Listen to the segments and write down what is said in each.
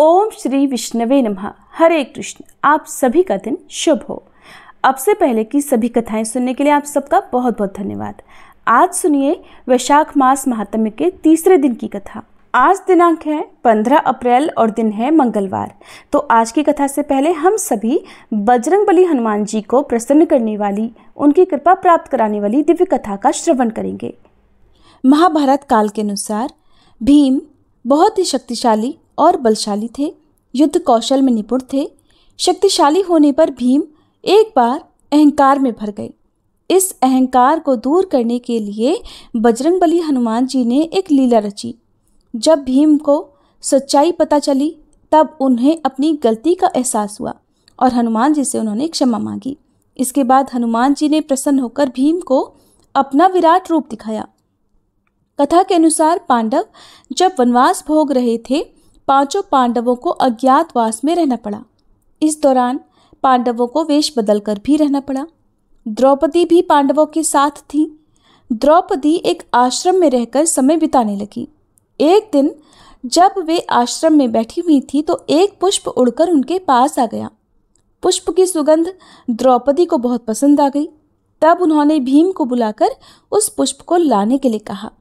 ओम श्री विष्णवे नमः। हरे कृष्ण। आप सभी का दिन शुभ हो। अब से पहले की सभी कथाएं सुनने के लिए आप सबका बहुत बहुत धन्यवाद। आज सुनिए वैशाख मास महात्म्य के तीसरे दिन की कथा। आज दिनांक है 15 अप्रैल और दिन है मंगलवार। तो आज की कथा से पहले हम सभी बजरंगबली हनुमान जी को प्रसन्न करने वाली, उनकी कृपा प्राप्त कराने वाली दिव्य कथा का श्रवण करेंगे। महाभारत काल के अनुसार भीम बहुत ही शक्तिशाली और बलशाली थे। युद्ध कौशल में निपुण थे। शक्तिशाली होने पर भीम एक बार अहंकार में भर गए। इस अहंकार को दूर करने के लिए बजरंगबली हनुमान जी ने एक लीला रची। जब भीम को सच्चाई पता चली तब उन्हें अपनी गलती का एहसास हुआ और हनुमान जी से उन्होंने क्षमा मांगी। इसके बाद हनुमान जी ने प्रसन्न होकर भीम को अपना विराट रूप दिखाया। कथा के अनुसार पांडव जब वनवास भोग रहे थे, पांचों पांडवों को अज्ञातवास में रहना पड़ा। इस दौरान पांडवों को वेश बदलकर भी रहना पड़ा। द्रौपदी भी पांडवों के साथ थी। द्रौपदी एक आश्रम में रहकर समय बिताने लगी। एक दिन जब वे आश्रम में बैठी हुई थी तो एक पुष्प उड़कर उनके पास आ गया। पुष्प की सुगंध द्रौपदी को बहुत पसंद आ गई। तब उन्होंने भीम को बुलाकर उस पुष्प को लाने के लिए कहा।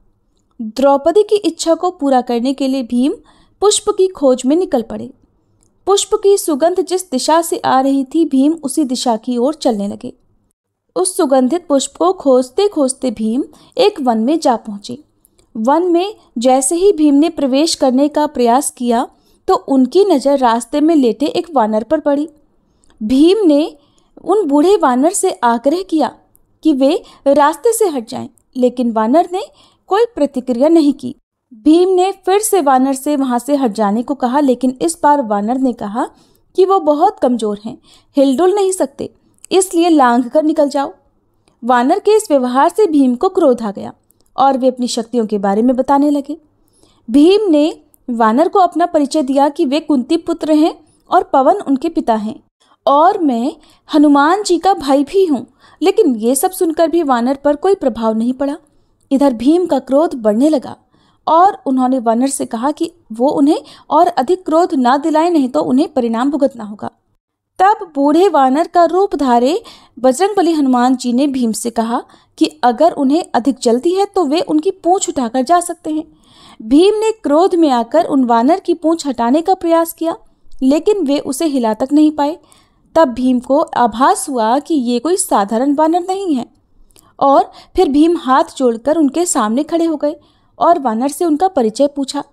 द्रौपदी की इच्छा को पूरा करने के लिए भीम पुष्प की खोज में निकल पड़े। पुष्प की सुगंध जिस दिशा से आ रही थी, भीम उसी दिशा की ओर चलने लगे। उस सुगंधित पुष्प को खोजते खोजते भीम एक वन में जा पहुंचे। वन में जैसे ही भीम ने प्रवेश करने का प्रयास किया तो उनकी नज़र रास्ते में लेटे एक वानर पर पड़ी। भीम ने उन बूढ़े वानर से आग्रह किया कि वे रास्ते से हट जाएं, लेकिन वानर ने कोई प्रतिक्रिया नहीं की। भीम ने फिर से वानर से वहां से हट जाने को कहा, लेकिन इस बार वानर ने कहा कि वो बहुत कमजोर हैं, हिलडुल नहीं सकते, इसलिए लांघ कर निकल जाओ। वानर के इस व्यवहार से भीम को क्रोध आ गया और वे अपनी शक्तियों के बारे में बताने लगे। भीम ने वानर को अपना परिचय दिया कि वे कुंती पुत्र हैं और पवन उनके पिता हैं और मैं हनुमान जी का भाई भी हूँ। लेकिन ये सब सुनकर भी वानर पर कोई प्रभाव नहीं पड़ा। इधर भीम का क्रोध बढ़ने लगा और उन्होंने वानर से कहा कि वो उन्हें और अधिक क्रोध ना दिलाए, नहीं तो उन्हें परिणाम भुगतना होगा। तब बूढ़े वानर का रूप धारे बजरंगबली हनुमान जी ने भीम से कहा कि अगर उन्हें अधिक जल्दी है तो वे उनकी पूंछ उठाकर जा सकते हैं। भीम ने क्रोध में आकर उन वानर की पूंछ हटाने का प्रयास किया, लेकिन वे उसे हिला तक नहीं पाए। तब भीम को आभास हुआ कि ये कोई साधारण वानर नहीं है और फिर भीम हाथ जोड़कर उनके सामने खड़े हो गए और वानर से उनका परिचय पूछा।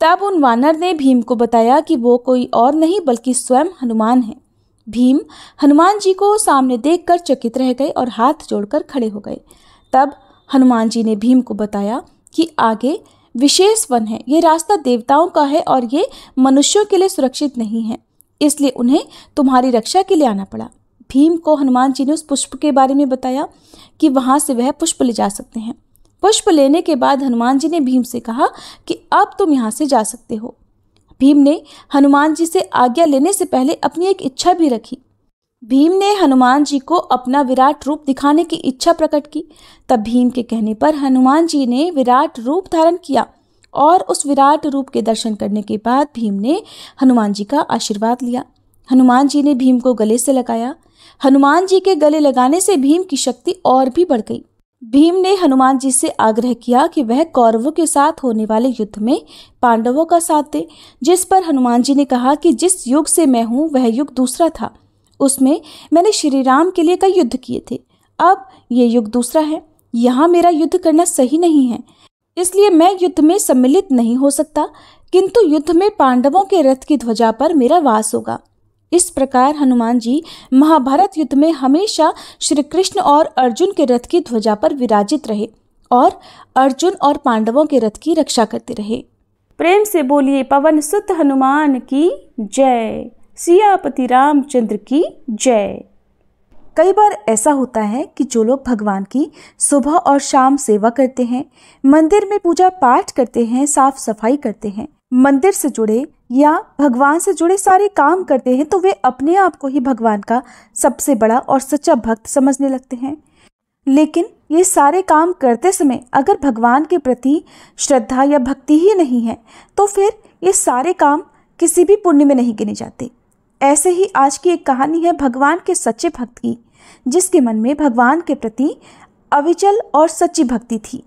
तब उन वानर ने भीम को बताया कि वो कोई और नहीं बल्कि स्वयं हनुमान है। भीम हनुमान जी को सामने देखकर चकित रह गए और हाथ जोड़कर खड़े हो गए। तब हनुमान जी ने भीम को बताया कि आगे विशेष वन है, ये रास्ता देवताओं का है और ये मनुष्यों के लिए सुरक्षित नहीं है, इसलिए उन्हें तुम्हारी रक्षा के लिए आना पड़ा। भीम को हनुमान जी ने उस पुष्प के बारे में बताया कि वहां से वह पुष्प ले जा सकते हैं। पुष्प लेने के बाद हनुमान जी ने भीम से कहा कि अब तुम यहाँ से जा सकते हो। भीम ने हनुमान जी से आज्ञा लेने से पहले अपनी एक इच्छा भी रखी। भीम ने हनुमान जी को अपना विराट रूप दिखाने की इच्छा प्रकट की। तब भीम के कहने पर हनुमान जी ने विराट रूप धारण किया और उस विराट रूप के दर्शन करने के बाद भीम ने हनुमान जी का आशीर्वाद लिया। हनुमान जी ने भीम को गले से लगाया। हनुमान जी के गले लगाने से भीम की शक्ति और भी बढ़ गई। भीम ने हनुमान जी से आग्रह किया कि वह कौरवों के साथ होने वाले युद्ध में पांडवों का साथ दे, जिस पर हनुमान जी ने कहा कि जिस युग से मैं हूँ वह युग दूसरा था, उसमें मैंने श्री राम के लिए कई युद्ध किए थे। अब ये युग दूसरा है, यहाँ मेरा युद्ध करना सही नहीं है, इसलिए मैं युद्ध में सम्मिलित नहीं हो सकता, किंतु युद्ध में पांडवों के रथ की ध्वजा पर मेरा वास होगा। इस प्रकार हनुमान जी महाभारत युद्ध में हमेशा श्री कृष्ण और अर्जुन के रथ की ध्वजा पर विराजित रहे और अर्जुन और पांडवों के रथ की रक्षा करते रहे। प्रेम से बोलिए पवन सुत हनुमान की जय, सियापति रामचंद्र की जय। कई बार ऐसा होता है कि जो लोग भगवान की सुबह और शाम सेवा करते हैं, मंदिर में पूजा पाठ करते हैं, साफ सफाई करते हैं, मंदिर से जुड़े या भगवान से जुड़े सारे काम करते हैं, तो वे अपने आप को ही भगवान का सबसे बड़ा और सच्चा भक्त समझने लगते हैं। लेकिन ये सारे काम करते समय अगर भगवान के प्रति श्रद्धा या भक्ति ही नहीं है तो फिर ये सारे काम किसी भी पुण्य में नहीं गिने जाते। ऐसे ही आज की एक कहानी है भगवान के सच्चे भक्त की, जिसके मन में भगवान के प्रति अविचल और सच्ची भक्ति थी।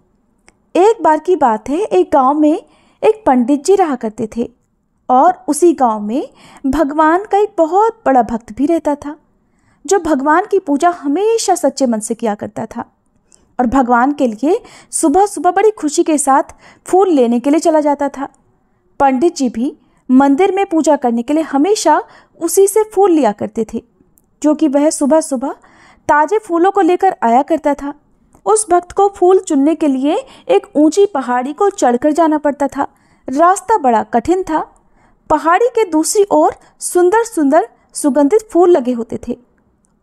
एक बार की बात है, एक गांव में एक पंडित जी रहा करते थे और उसी गांव में भगवान का एक बहुत बड़ा भक्त भी रहता था, जो भगवान की पूजा हमेशा सच्चे मन से किया करता था और भगवान के लिए सुबह सुबह बड़ी खुशी के साथ फूल लेने के लिए चला जाता था। पंडित जी भी मंदिर में पूजा करने के लिए हमेशा उसी से फूल लिया करते थे, जो कि वह सुबह सुबह ताजे फूलों को लेकर आया करता था। उस भक्त को फूल चुनने के लिए एक ऊंची पहाड़ी को चढ़कर जाना पड़ता था। रास्ता बड़ा कठिन था। पहाड़ी के दूसरी ओर सुंदर सुंदर सुगंधित फूल लगे होते थे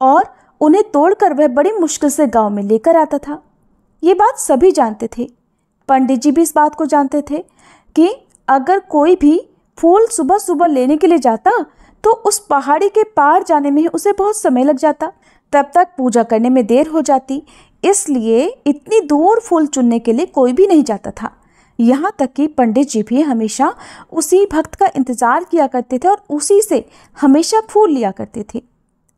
और उन्हें तोड़कर वह बड़ी मुश्किल से गांव में लेकर आता था। ये बात सभी जानते थे। पंडित जी भी इस बात को जानते थे कि अगर कोई भी फूल सुबह सुबह लेने के लिए जाता तो उस पहाड़ी के पार जाने में उसे बहुत समय लग जाता, तब तक पूजा करने में देर हो जाती। इसलिए इतनी दूर फूल चुनने के लिए कोई भी नहीं जाता था। यहाँ तक कि पंडित जी भी हमेशा उसी भक्त का इंतजार किया करते थे और उसी से हमेशा फूल लिया करते थे।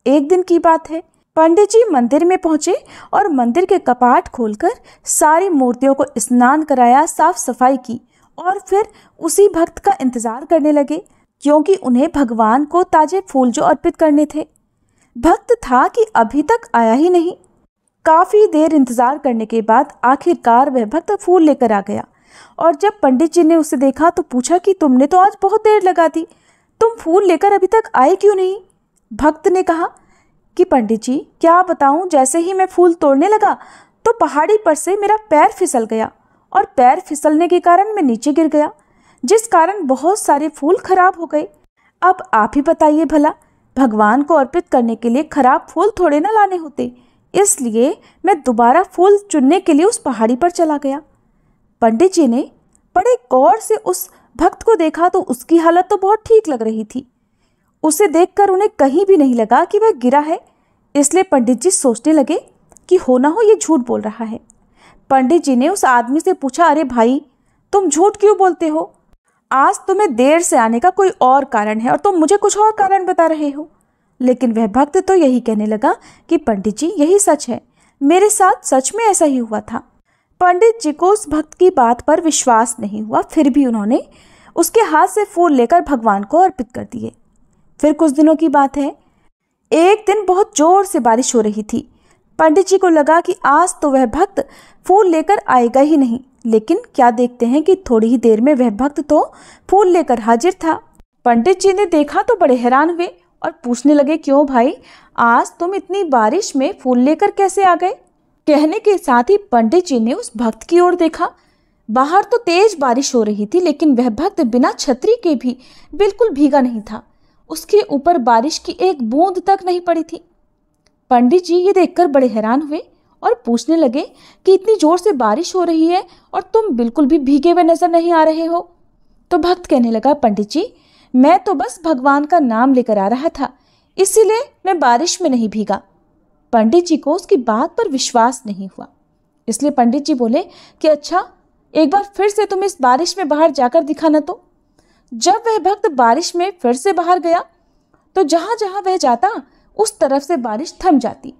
एक दिन की बात है, पंडित जी मंदिर में पहुंचे और मंदिर के कपाट खोलकर सारी मूर्तियों को स्नान कराया, साफ सफाई की और फिर उसी भक्त का इंतजार करने लगे, क्योंकि उन्हें भगवान को ताजे फूल जो अर्पित करने थे। भक्त था कि अभी तक आया ही नहीं। काफी देर इंतजार करने के बाद आखिरकार वह भक्त फूल लेकर आ गया और जब पंडित जी ने उसे देखा तो पूछा कि तुमने तो आज बहुत देर लगा दी, तुम फूल लेकर अभी तक आए क्यों नहीं? भक्त ने कहा कि पंडित जी क्या बताऊं, जैसे ही मैं फूल तोड़ने लगा तो पहाड़ी पर से मेरा पैर फिसल गया और पैर फिसलने के कारण मैं नीचे गिर गया, जिस कारण बहुत सारे फूल खराब हो गए। अब आप ही बताइए भला, भगवान को अर्पित करने के लिए खराब फूल थोड़े ना लाने होते, इसलिए मैं दोबारा फूल चुनने के लिए उस पहाड़ी पर चला गया। पंडित जी ने बड़े गौर से उस भक्त को देखा तो उसकी हालत तो बहुत ठीक लग रही थी। उसे देखकर उन्हें कहीं भी नहीं लगा कि वह गिरा है, इसलिए पंडित जी सोचने लगे कि हो ना हो ये झूठ बोल रहा है। पंडित जी ने उस आदमी से पूछा, अरे भाई तुम झूठ क्यों बोलते हो? आज तुम्हें देर से आने का कोई और कारण है और तुम मुझे कुछ और कारण बता रहे हो। लेकिन वह भक्त तो यही कहने लगा कि पंडित जी यही सच है, मेरे साथ सच में ऐसा ही हुआ था। पंडित जी को उस भक्त की बात पर विश्वास नहीं हुआ, फिर भी उन्होंने उसके हाथ से फूल लेकर भगवान को अर्पित कर दिए। फिर कुछ दिनों की बात है, एक दिन बहुत जोर से बारिश हो रही थी। पंडित जी को लगा कि आज तो वह भक्त फूल लेकर आएगा ही नहीं, लेकिन क्या देखते हैं कि थोड़ी ही देर में वह भक्त तो फूल लेकर हाजिर था। पंडित जी ने देखा तो बड़े हैरान हुए और पूछने लगे, क्यों भाई, आज तुम इतनी बारिश में फूल लेकर कैसे आ गए? कहने के साथ ही पंडित जी ने उस भक्त की ओर देखा। बाहर तो तेज बारिश हो रही थी, लेकिन वह भक्त बिना छतरी के भी बिल्कुल भीगा नहीं था। उसके ऊपर बारिश की एक बूंद तक नहीं पड़ी थी। पंडित जी ये देखकर बड़े हैरान हुए और पूछने लगे कि इतनी जोर से बारिश हो रही है और तुम बिल्कुल भी भीगे हुए नजर नहीं आ रहे हो। तो भक्त कहने लगा, पंडित जी मैं तो बस भगवान का नाम लेकर आ रहा था, इसीलिए मैं बारिश में नहीं भीगा। पंडित जी को उसकी बात पर विश्वास नहीं हुआ, इसलिए पंडित जी बोले कि अच्छा एक बार फिर से तुम इस बारिश में बाहर जाकर दिखाना। तो जब वह भक्त बारिश में फिर से बाहर गया तो जहां जहां वह जाता उस तरफ से बारिश थम जाती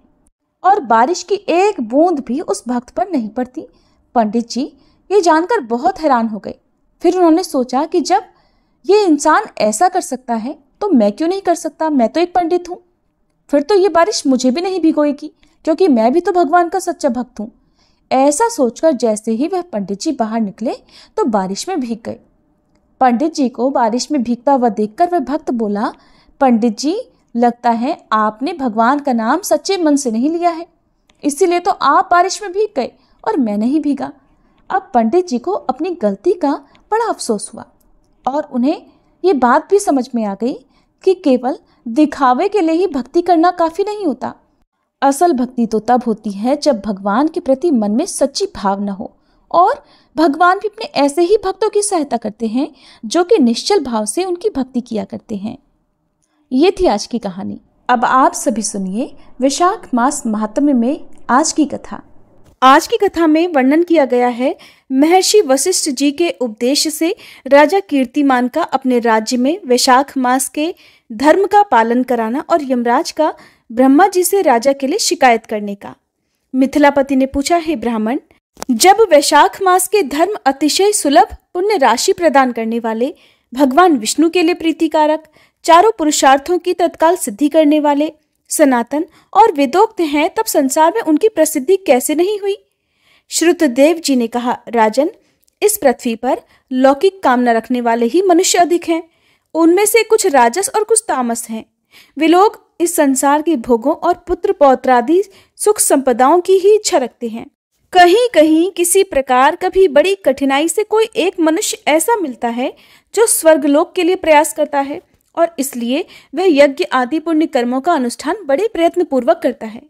और बारिश की एक बूंद भी उस भक्त पर नहीं पड़ती। पंडित जी ये जानकर बहुत हैरान हो गए। फिर उन्होंने सोचा कि जब ये इंसान ऐसा कर सकता है तो मैं क्यों नहीं कर सकता, मैं तो एक पंडित हूँ, फिर तो ये बारिश मुझे भी नहीं भिगोएगी, क्योंकि मैं भी तो भगवान का सच्चा भक्त हूँ। ऐसा सोचकर जैसे ही वह पंडित जी बाहर निकले तो बारिश में भीग गए। पंडित जी को बारिश में भीगता हुआ देखकर वह भक्त बोला, पंडित जी लगता है आपने भगवान का नाम सच्चे मन से नहीं लिया है, इसीलिए तो आप बारिश में भीग गए और मैं नहीं भीगा। अब पंडित जी को अपनी गलती का बड़ा अफसोस हुआ और उन्हें ये बात भी समझ में आ गई कि केवल दिखावे के लिए ही भक्ति करना काफी नहीं होता। असल भक्ति तो तब होती है जब भगवान के प्रति मन में सच्ची भावना हो, और भगवान भी अपने ऐसे ही भक्तों की सहायता करते हैं जो कि निश्चल भाव से उनकी भक्ति किया करते हैं। ये थी आज की कहानी। अब आप सभी सुनिए वैशाख मास महात्म्य में आज की कथा। आज की कथा में वर्णन किया गया है महर्षि वशिष्ठ जी के उपदेश से राजा कीर्तिमान का अपने राज्य में वैशाख मास के धर्म का पालन कराना और यमराज का ब्रह्मा जी से राजा के लिए शिकायत करने का। मिथिलापति ने पूछा, हे ब्राह्मण, जब वैशाख मास के धर्म अतिशय सुलभ पुण्य राशि प्रदान करने वाले, भगवान विष्णु के लिए प्रीतिकारक, चारों पुरुषार्थों की तत्काल सिद्धि करने वाले, सनातन और वेदोक्त हैं, तब संसार में उनकी प्रसिद्धि कैसे नहीं हुई? श्रुतदेव जी ने कहा, राजन, इस पृथ्वी पर लौकिक कामना रखने वाले ही मनुष्य अधिक हैं। उनमें से कुछ राजस और कुछ तामस हैं। वे लोग इस संसार के भोगों और पुत्र पौत्रादि सुख संपदाओं की ही इच्छा रखते हैं। कहीं कहीं किसी प्रकार कभी बड़ी कठिनाई से कोई एक मनुष्य ऐसा मिलता है जो स्वर्गलोक के लिए प्रयास करता है, और इसलिए वह यज्ञ आदि पुण्य कर्मों का अनुष्ठान बड़े प्रयत्न पूर्वक करता है,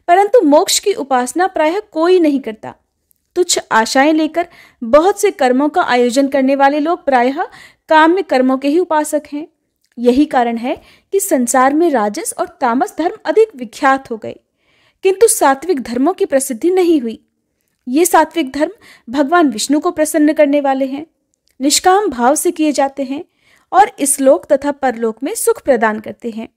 परंतु मोक्ष की उपासना प्रायः कोई नहीं करता। तुच्छ आशाएं लेकर बहुत से कर्मों का आयोजन करने वाले लोग प्रायः काम्य कर्मों के ही उपासक हैं। यही कारण है कि संसार में राजस और तामस धर्म अधिक विख्यात हो गए, किंतु सात्विक धर्मों की प्रसिद्धि नहीं हुई। ये सात्विक धर्म भगवान विष्णु को प्रसन्न करने वाले हैं, निष्काम भाव से किए जाते हैं और इस लोक तथा परलोक में सुख प्रदान करते हैं।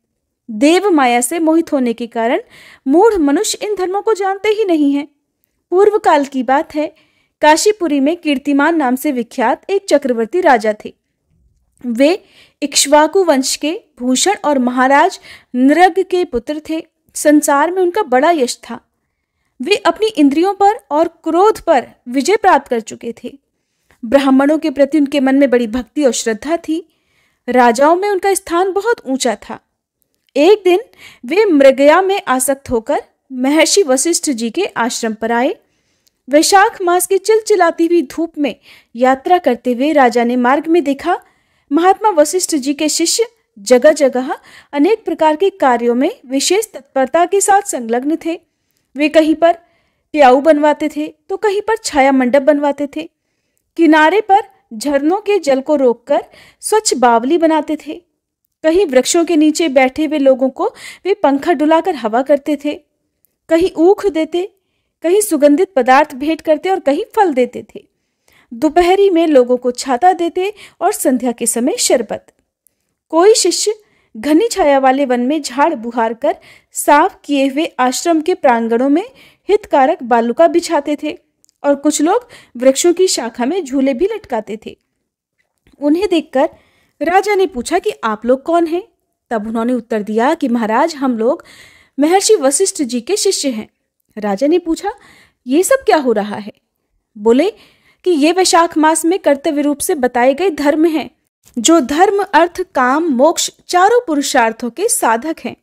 देव माया से मोहित होने के कारण मूढ़ मनुष्य इन धर्मों को जानते ही नहीं हैं। पूर्व काल की बात है, काशीपुरी में कीर्तिमान नाम से विख्यात एक चक्रवर्ती राजा थे। वे इक्ष्वाकु वंश के भूषण और महाराज नृग के पुत्र थे। संसार में उनका बड़ा यश था। वे अपनी इंद्रियों पर और क्रोध पर विजय प्राप्त कर चुके थे। ब्राह्मणों के प्रति उनके मन में बड़ी भक्ति और श्रद्धा थी। राजाओं में उनका स्थान बहुत ऊंचा था। एक दिन वे मृगया में आसक्त होकर महर्षि वशिष्ठ जी के आश्रम पर आए। वैशाख मास की चिलचिलाती हुई धूप में यात्रा करते हुए राजा ने मार्ग में देखा, महात्मा वशिष्ठ जी के शिष्य जगह जगह अनेक प्रकार के कार्यों में विशेष तत्परता के साथ संलग्न थे। वे कहीं पर प्याऊ बनवाते थे तो कहीं पर छाया मंडप बनवाते थे। किनारे पर झरनों के जल को रोककर स्वच्छ बावली बनाते थे। कहीं वृक्षों के नीचे बैठे हुए लोगों को वे पंखा डुलाकर हवा करते थे। कहीं ऊख देते, कहीं सुगंधित पदार्थ भेंट करते और कहीं फल देते थे। दोपहरी में लोगों को छाता देते और संध्या के समय शरबत। कोई शिष्य घनी छाया वाले वन में झाड़ बुहार कर साफ किए हुए आश्रम के प्रांगणों में हितकारक बालुका बिछाते थे और कुछ लोग वृक्षों की शाखा में झूले भी लटकाते थे। उन्हें देखकर राजा ने पूछा कि आप लोग कौन हैं? तब उन्होंने उत्तर दिया कि महाराज, हम लोग महर्षि वशिष्ठ जी के शिष्य हैं। राजा ने पूछा, ये सब क्या हो रहा है? बोले कि ये वैशाख मास में कर्तव्य रूप से बताए गए धर्म हैं, जो धर्म, अर्थ, काम, मोक्ष चारों पुरुषार्थों के साधक हैं।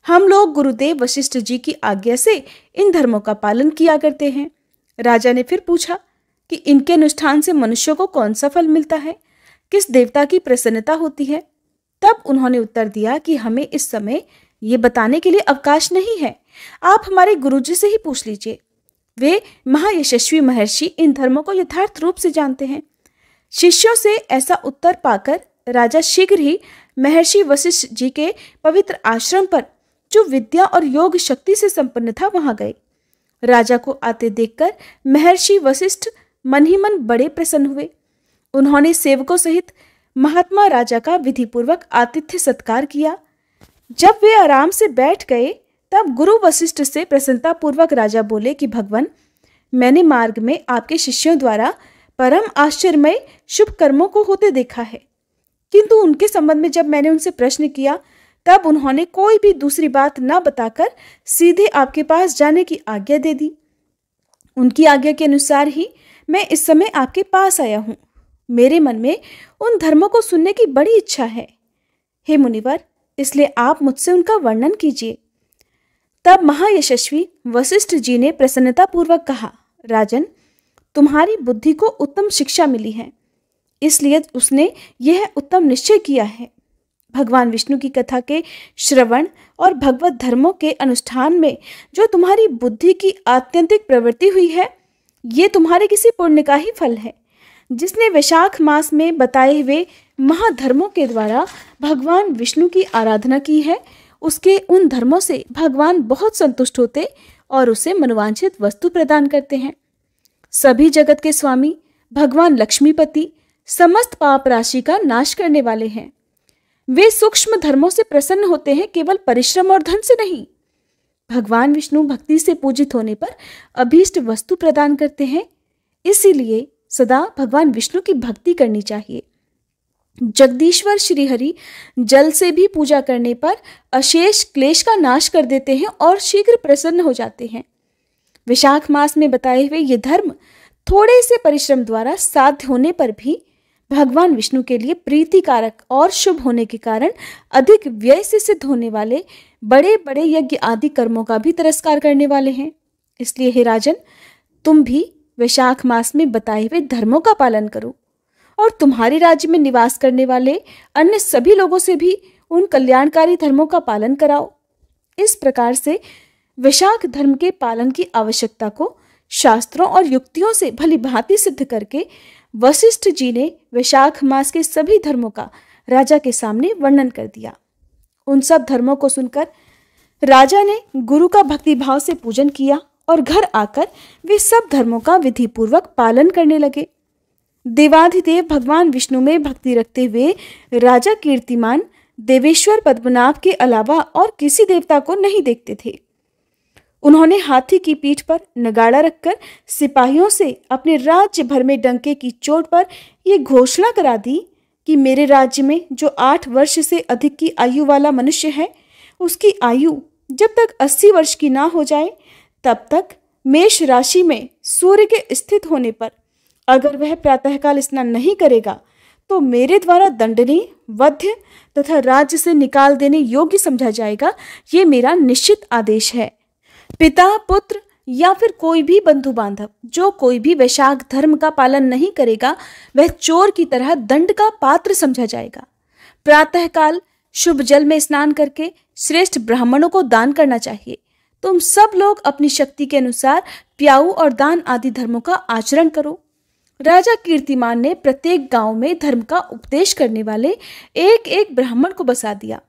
हम लोग गुरुदेव वशिष्ठ जी की आज्ञा से इन धर्मों का पालन किया करते हैं। राजा ने फिर पूछा कि इनके अनुष्ठान से मनुष्यों को कौन सा फल मिलता है, किस देवता की प्रसन्नता होती है? तब उन्होंने उत्तर दिया कि हमें इस समय ये बताने के लिए अवकाश नहीं है, आप हमारे गुरुजी से ही पूछ लीजिए। वे महायशस्वी महर्षि इन धर्मों को यथार्थ रूप से जानते हैं। शिष्यों से ऐसा उत्तर पाकर राजा शीघ्र ही महर्षि वशिष्ठ जी के पवित्र आश्रम पर, जो विद्या और योग शक्ति से संपन्न था, वहां गए। राजा को आते देखकर महर्षि वशिष्ठ मन ही मन बड़े प्रसन्न हुए। उन्होंने सेवकों सहित महात्मा राजा का विधिपूर्वक आतिथ्य सत्कार किया। जब वे आराम से बैठ गए तब गुरु वशिष्ठ से प्रसन्नता पूर्वक राजा बोले कि भगवान, मैंने मार्ग में आपके शिष्यों द्वारा परम आश्चर्यमय शुभ कर्मों को होते देखा है, किंतु उनके संबंध में जब मैंने उनसे प्रश्न किया तब उन्होंने कोई भी दूसरी बात न बताकर सीधे आपके पास जाने की आज्ञा दे दी। उनकी आज्ञा के अनुसार ही मैं इस समय आपके पास आया हूँ। मेरे मन में उन धर्मों को सुनने की बड़ी इच्छा है। हे मुनिवर, इसलिए आप मुझसे उनका वर्णन कीजिए। तब महायशस्वी वशिष्ठ जी ने प्रसन्नता पूर्वक कहा, राजन, तुम्हारी बुद्धि को उत्तम शिक्षा मिली है, इसलिए उसने यह उत्तम निश्चय किया है। भगवान विष्णु की कथा के श्रवण और भगवत धर्मों के अनुष्ठान में जो तुम्हारी बुद्धि की आत्यंतिक प्रवृत्ति हुई है, ये तुम्हारे किसी पुण्य का ही फल है। जिसने वैशाख मास में बताए हुए महाधर्मों के द्वारा भगवान विष्णु की आराधना की है, उसके उन धर्मों से भगवान बहुत संतुष्ट होते और उसे मनोवांछित वस्तु प्रदान करते हैं। सभी जगत के स्वामी भगवान लक्ष्मीपति समस्त पाप राशि का नाश करने वाले हैं। वे सूक्ष्म धर्मों से प्रसन्न होते हैं, केवल परिश्रम और धन से नहीं। भगवान विष्णु भक्ति से पूजित होने पर अभीष्ट वस्तु प्रदान करते हैं, इसीलिए सदा भगवान विष्णु की भक्ति करनी चाहिए। जगदीश्वर श्री हरि जल से भी पूजा करने पर अशेष क्लेश का नाश कर देते हैं और शीघ्र प्रसन्न हो जाते हैं। विशाख मास में बताए हुए ये धर्म थोड़े से परिश्रम द्वारा साध्य होने पर भी भगवान विष्णु के लिए प्रीतिकारक और शुभ होने के कारण अधिक व्यय से सिद्ध होने वाले बड़े बड़े यज्ञ आदि कर्मों का भी तिरस्कार करने वाले हैं। इसलिए हे राजन, तुम भी वैशाख मास में बताए हुए धर्मों का पालन करो और तुम्हारे राज्य में निवास करने वाले अन्य सभी लोगों से भी उन कल्याणकारी धर्मों का पालन कराओ। इस प्रकार से वैशाख धर्म के पालन की आवश्यकता को शास्त्रों और युक्तियों से भली भांति सिद्ध करके वशिष्ठ जी ने वैशाख मास के सभी धर्मों का राजा के सामने वर्णन कर दिया। उन सब धर्मों को सुनकर राजा ने गुरु का भक्तिभाव से पूजन किया और घर आकर वे सब धर्मों का विधिपूर्वक पालन करने लगे। देवाधिदेव भगवान विष्णु में भक्ति रखते हुए राजा कीर्तिमान देवेश्वर पद्मनाभ के अलावा और किसी देवता को नहीं देखते थे। उन्होंने हाथी की पीठ पर नगाड़ा रखकर सिपाहियों से अपने राज्य भर में डंके की चोट पर यह घोषणा करा दी कि मेरे राज्य में जो 8 वर्ष से अधिक की आयु वाला मनुष्य है, उसकी आयु जब तक 80 वर्ष की ना हो जाए तब तक मेष राशि में सूर्य के स्थित होने पर अगर वह प्रातःकाल स्नान नहीं करेगा तो मेरे द्वारा दंडनीय, वध्य तथा राज्य से निकाल देने योग्य समझा जाएगा। ये मेरा निश्चित आदेश है। पिता, पुत्र या फिर कोई भी बंधु बांधव जो कोई भी वैशाख धर्म का पालन नहीं करेगा वह चोर की तरह दंड का पात्र समझा जाएगा। प्रातःकाल शुभ जल में स्नान करके श्रेष्ठ ब्राह्मणों को दान करना चाहिए। तुम सब लोग अपनी शक्ति के अनुसार प्याऊ और दान आदि धर्मों का आचरण करो। राजा कीर्तिमान ने प्रत्येक गांव में धर्म का उपदेश करने वाले एक एक ब्राह्मण को बसा दिया।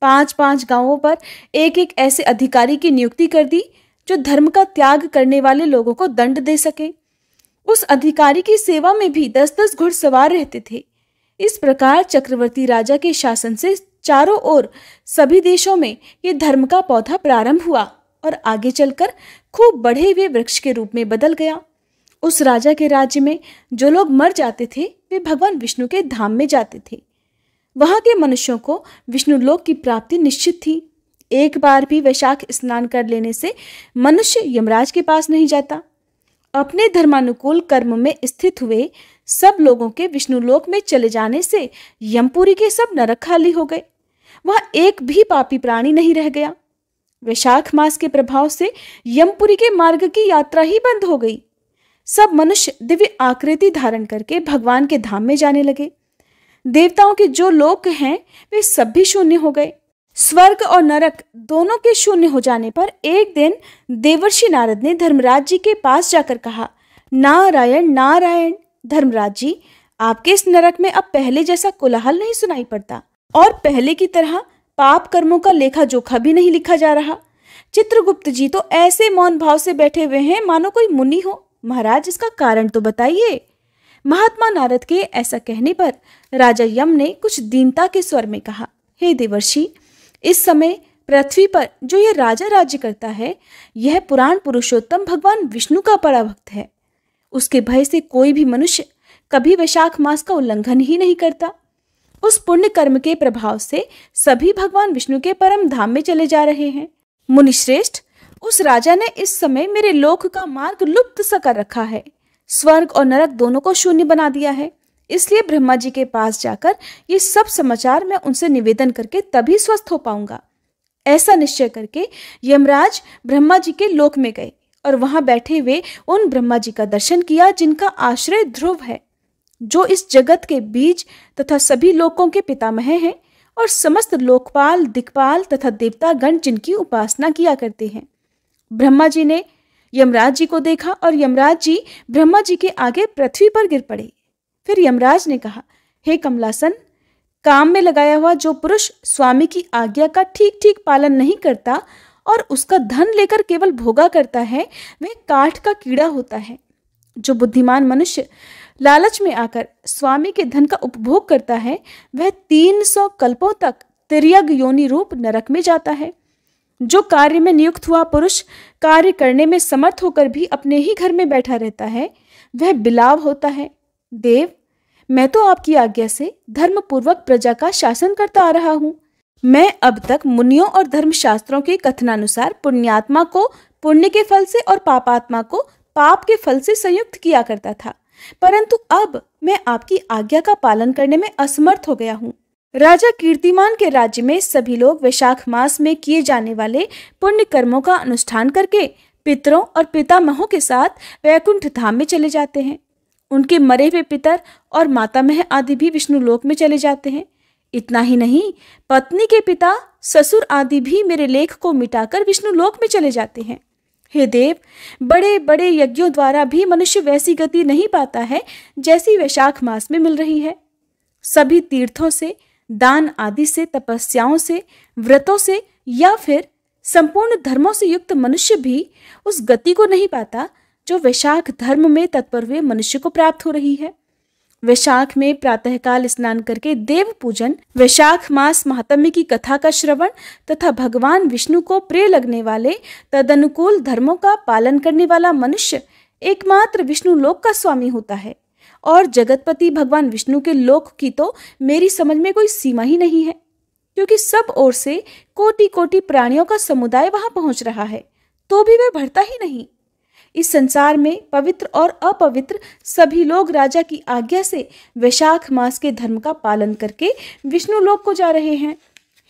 5-5 गांवों पर एक एक ऐसे अधिकारी की नियुक्ति कर दी जो धर्म का त्याग करने वाले लोगों को दंड दे सके। उस अधिकारी की सेवा में भी 10-10 घुड़सवार रहते थे। इस प्रकार चक्रवर्ती राजा के शासन से चारों ओर सभी देशों में ये धर्म का पौधा प्रारंभ हुआ और आगे चलकर खूब बढ़े हुए वृक्ष के रूप में बदल गया। उस राजा के राज्य में जो लोग मर जाते थे वे भगवान विष्णु के धाम में जाते थे। वहां के मनुष्यों को विष्णु लोक की प्राप्ति निश्चित थी। एक बार भी वैशाख स्नान कर लेने से मनुष्य यमराज के पास नहीं जाता। अपने धर्मानुकूल कर्म में स्थित हुए सब लोगों के विष्णु लोक में चले जाने से यमपुरी के सब नरक खाली हो गए। वहां एक भी पापी प्राणी नहीं रह गया। वैशाख मास के प्रभाव से यमपुरी के मार्ग की यात्रा ही बंद हो गई। सब मनुष्य दिव्य आकृति धारण करके भगवान के धाम में जाने लगे। देवताओं के जो लोक हैं वे सब भी शून्य हो गए। स्वर्ग और नरक दोनों के शून्य हो जाने पर एक दिन देवर्षि नारद ने धर्मराज जी के पास जाकर कहा, नारायण नारायण, धर्मराज जी, आपके इस नरक में अब पहले जैसा कोलाहल नहीं सुनाई पड़ता और पहले की तरह पाप कर्मों का लेखा जोखा भी नहीं लिखा जा रहा। चित्रगुप्त जी तो ऐसे मौन भाव से बैठे हुए हैं मानो कोई मुनि हो। महाराज, इसका कारण तो बताइए। महात्मा नारद के ऐसा कहने पर राजा यम ने कुछ दीनता के स्वर में कहा, हे देवर्षि, इस समय पृथ्वी पर जो यह राजा राज्य करता है यह पुराण पुरुषोत्तम भगवान विष्णु का बड़ा भक्त है। उसके भय से कोई भी मनुष्य कभी वैशाख मास का उल्लंघन ही नहीं करता। उस पुण्य कर्म के प्रभाव से सभी भगवान विष्णु के परम धाम में चले जा रहे हैं। मुनिश्रेष्ठ, उस राजा ने इस समय मेरे लोक का मार्ग लुप्त सा कर रखा है। स्वर्ग और नरक दोनों को शून्य बना दिया है। इसलिए ब्रह्मा जी के पास जाकर ये सब समाचार मैं उनसे निवेदन करके तभी स्वस्थ हो पाऊंगा। ऐसा निश्चय करके यमराज ब्रह्मा जी के लोक में गए और वहां बैठे हुए उन ब्रह्मा जी का दर्शन किया जिनका आश्रय ध्रुव है, जो इस जगत के बीज तथा सभी लोकों के पितामह हैं और समस्त लोकपाल, दिक्पाल तथा देवता गण जिनकी उपासना किया करते हैं। ब्रह्मा जी ने यमराज जी को देखा और यमराज जी ब्रह्मा जी के आगे पृथ्वी पर गिर पड़े। फिर यमराज ने कहा, हे कमलासन, काम में लगाया हुआ जो पुरुष स्वामी की आज्ञा का ठीक ठीक पालन नहीं करता और उसका धन लेकर केवल भोगा करता है, वह काठ का कीड़ा होता है। जो बुद्धिमान मनुष्य लालच में आकर स्वामी के धन का उपभोग करता है, वह 300 कल्पों तक तिर्यक योनि रूप नरक में जाता है। जो कार्य में नियुक्त हुआ पुरुष कार्य करने में समर्थ होकर भी अपने ही घर में बैठा रहता है, वह बिलाव होता है। देव, मैं तो आपकी आज्ञा से धर्मपूर्वक प्रजा का शासन करता आ रहा हूँ। मैं अब तक मुनियों और धर्मशास्त्रों के कथनानुसार पुण्यात्मा को पुण्य के फल से और पापात्मा को पाप के फल से संयुक्त किया करता था, परंतु अब मैं आपकी आज्ञा का पालन करने में असमर्थ हो गया हूँ। राजा कीर्तिमान के राज्य में सभी लोग वैशाख मास में किए जाने वाले पुण्य कर्मों का अनुष्ठान करके पितरों और पितामहों के साथ वैकुंठ धाम में चले जाते हैं। उनके मरे हुए पितर और मातामह आदि भी विष्णु लोक में चले जाते हैं। इतना ही नहीं, पत्नी के पिता, ससुर आदि भी मेरे लेख को मिटाकर विष्णु लोक में चले जाते हैं। हे देव, बड़े बड़े यज्ञों द्वारा भी मनुष्य वैसी गति नहीं पाता है जैसी वैशाख मास में मिल रही है। सभी तीर्थों से, दान आदि से, तपस्याओं से, व्रतों से या फिर संपूर्ण धर्मों से युक्त मनुष्य भी उस गति को नहीं पाता जो वैशाख धर्म में तत्पर हुए मनुष्य को प्राप्त हो रही है। वैशाख में प्रातःकाल स्नान करके देव पूजन, वैशाख मास महात्म्य की कथा का श्रवण तथा भगवान विष्णु को प्रिय लगने वाले तदनुकूल धर्मों का पालन करने वाला मनुष्य एकमात्र विष्णु लोक का स्वामी होता है। और जगतपति भगवान विष्णु के लोक की तो मेरी समझ में कोई सीमा ही नहीं है, क्योंकि सब ओर से कोटि कोटि प्राणियों का समुदाय वहां पहुंच रहा है, तो भी वह बढ़ता ही नहीं। इस संसार में पवित्र और अपवित्र सभी लोग राजा की आज्ञा से वैशाख मास के धर्म का पालन करके विष्णु लोक को जा रहे हैं।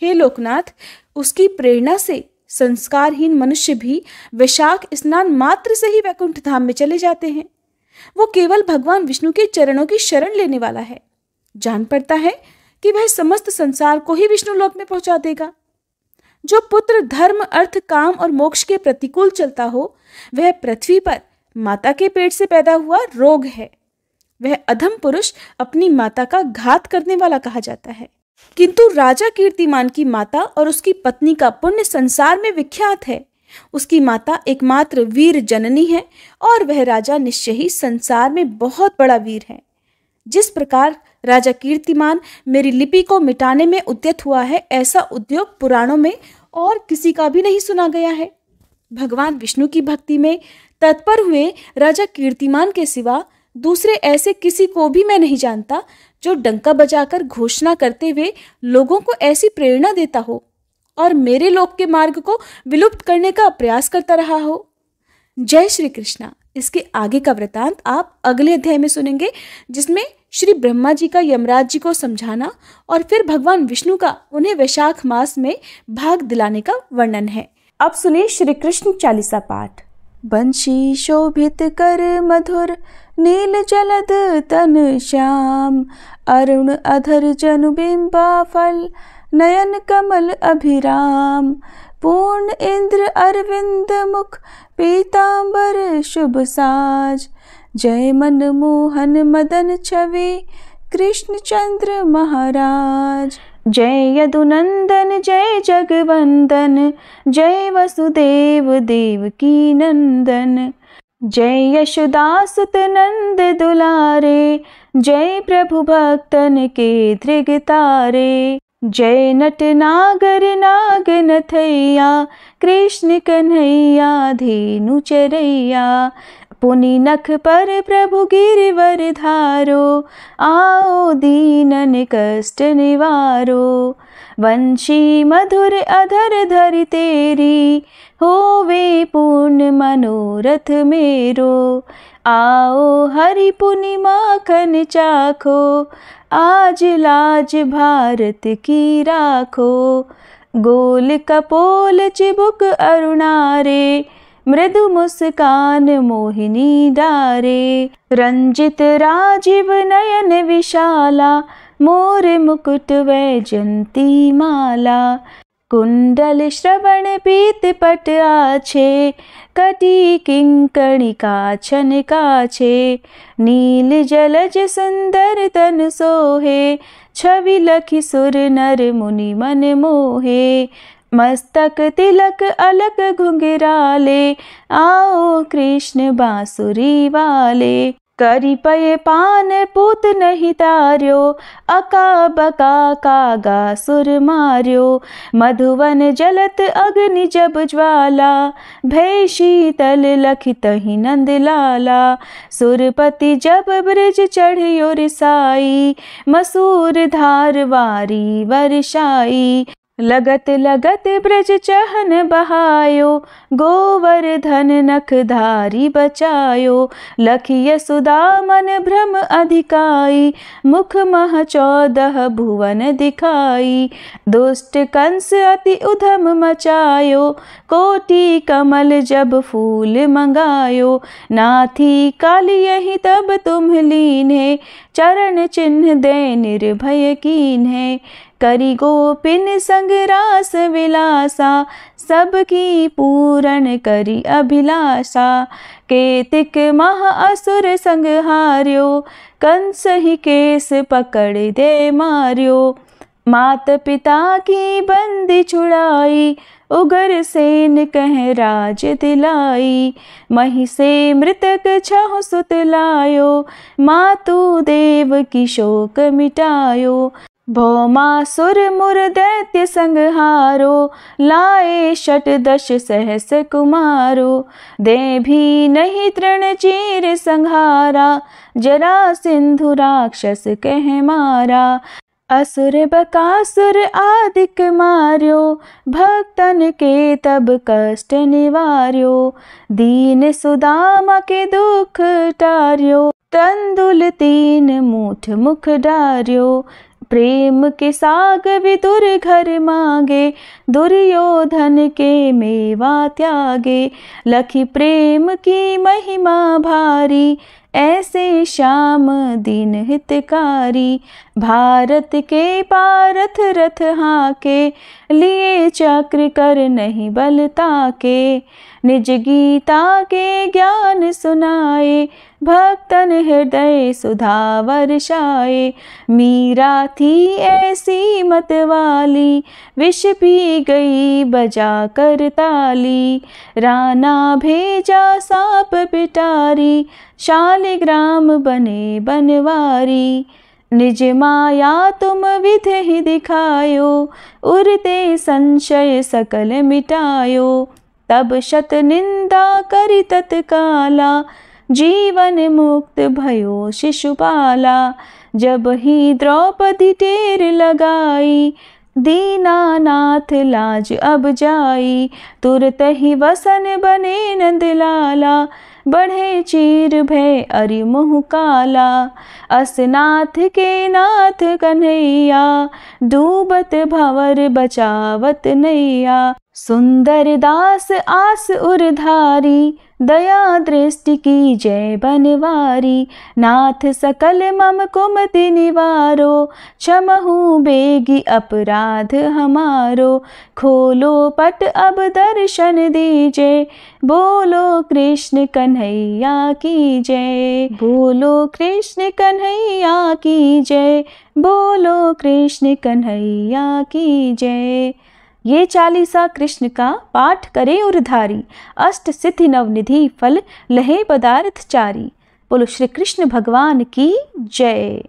हे लोकनाथ, उसकी प्रेरणा से संस्कारहीन मनुष्य भी वैशाख स्नान मात्र से ही वैकुंठ धाम में चले जाते हैं। वो केवल भगवान विष्णु के चरणों की शरण लेने वाला है। जान पड़ता है कि वह समस्त संसार को ही विष्णु लोक में पहुंचा देगा। जो पुत्र धर्म, अर्थ, काम और मोक्ष के प्रतिकूल चलता हो, वह पृथ्वी पर माता के पेट से पैदा हुआ रोग है। वह अधम पुरुष अपनी माता का घात करने वाला कहा जाता है। किंतु राजा कीर्तिमान की माता और उसकी पत्नी का पुण्य संसार में विख्यात है। उसकी माता एकमात्र वीर जननी है और वह राजा निश्चय ही संसार में बहुत बड़ा वीर है। जिस प्रकार राजा कीर्तिमान मेरी लिपि को मिटाने में उद्यत हुआ है, ऐसा उद्योग पुराणों में और किसी का भी नहीं सुना गया है। भगवान विष्णु की भक्ति में तत्पर हुए राजा कीर्तिमान के सिवा दूसरे ऐसे किसी को भी मैं नहीं जानता जो डंका बजाकर घोषणा करते हुए लोगों को ऐसी प्रेरणा देता हो और मेरे लोक के मार्ग को विलुप्त करने का प्रयास करता रहा हो। जय श्री कृष्णा। इसके आगे का वृतांत आप अगले अध्याय में सुनेंगे, जिसमें श्री ब्रह्मा जी का यमराज जी को समझाना और फिर भगवान विष्णु का उन्हें वैशाख मास में भाग दिलाने का वर्णन है। अब सुनिए श्री कृष्ण चालीसा पाठ। बंशी शोभित कर मधुर, नील जलद तन श्याम, अरुण अधर जनु बिंबा फल, नयन कमल अभिराम, पूर्ण इंद्र अरविंद मुख, पीतांबर शुभ साज, जय मन मोहन मदन छवि, कृष्ण चंद्र महाराज। जय यदुनंदन जय जगवंदन, जय वसुदेव देवकी नंदन, जय यशोदासुत नंद दुलारे, जय प्रभु भक्तन के धृग तारे, जय नट नागर नाग नथैया, कृष्ण कन्हैया धेनु चरैया, पुनि नख पर प्रभु गिरिवर धारो, आओ दीनन कष्ट निवारो, वंशी मधुर अधर धरि तेरी, होवे पूर्ण मनोरथ मेरो, आओ हरि पुनि माखन चाखो, आज लाज भारत की राखो, गोल कपोल चिबुक अरुणारे, मृदु मुस्कान मोहिनी डारे, रंजित राजीव नयन विशाला, मोर मुकुट वैजंती माला, कुंडल श्रवण पीत पट आछे, कटी किंकणी काछन काछे, नील जलज सुंदर तन सोहे, छवि लखि सुर नर मुनि मन मोहे, मस्तक तिलक अलक घुंघराले, आओ कृष्ण बांसुरी वाले। करी पय पान पूत नहीं तार्यो, अका बका कागा सुर मार्यो। मधुवन जलत अग्नि जब ज्वाला, भय शीतल लखित ही नंद लाला। सुरपति जब ब्रज चढ़ियो रिसाई, मसूर धार वारी वर्षाई। लगत लगत ब्रज चहन बहायो, गोवर्धन नखधारी बचायो। लखिय सुदा मन भ्रम अधिकाई, मुख मह 14 भुवन दिखाई। दुष्ट कंस अति उधम मचायो, कोटि कमल जब फूल मंगायो। नाथी काली यही तब तुम लीन्हे, चरण चिन्ह दे निर्भय कीन्हे। करी गोपिन संग रास विलासा, सबकी पूरन करी अभिलाषा। केतिक मह असुर संग हार्यो, कंस ही केस पकड़ दे मार्यो। मात पिता की बंदी छुड़ाई, उग्रसेन कह राज दिलाई। मही से मृतक 6 सुत लायो, मातु देव की शोक मिटायो। भौमासुर मुर दैत्य संहारो, लाए 18 सहस कुमारो। दे भी नहीं तृण चीर संहारा, जरा सिंधु राक्षस कह मारा। असुर बकासुर आदिक मार्यो, भक्तन के तब कष्ट निवार्यो। दीन सुदामा के दुख टार्यो, तंदुल 3 मूठ मुख डार्यो। प्रेम के साग विदुर घर मांगे, दुर्योधन के मेवा त्यागे। लखी प्रेम की महिमा भारी, ऐसे श्याम दीन हितकारी। भारत के पारथ रथ हाके, लिए चक्र कर नहीं बल ताके। निज गीता के ज्ञान सुनाए, भक्तन हृदय सुधा वर्षाए। मीरा थी ऐसी मत वाली, विष पी गई बजा कर ताली। राना भेजा सांप पिटारी, शालिग्राम बने बनवारी। निज माया तुम विधि ही दिखायो, उरते संशय सकल मिटायो। तब शत निंदा करी तत्काला, जीवन मुक्त भयो शिशुपाला। जब ही द्रौपदी टेर लगाई, दीनानाथ लाज अब जाई। तुरत ही वसन बने नंदलाला, बढ़े चीर भय अरि मुँह काला। असनाथ के नाथ कन्हैया, डूबत भंवर बचावत नैया। सुंदर दास आस उरधारी, दया दृष्टि की जय बनवारी। नाथ सकल मम कुमति निवारो, क्षमहु बेगी अपराध हमारो। खोलो पट अब दर्शन दीजे, बोलो कृष्ण कन्हैया की जय। बोलो कृष्ण कन्हैया की जय, बोलो कृष्ण कन्हैया की जय। ये 40 कृष्ण का पाठ करे उरधारी, अष्ट सिद्धि नवनिधि फल लहे पदार्थ चारी। बोलो श्री कृष्ण भगवान की जय।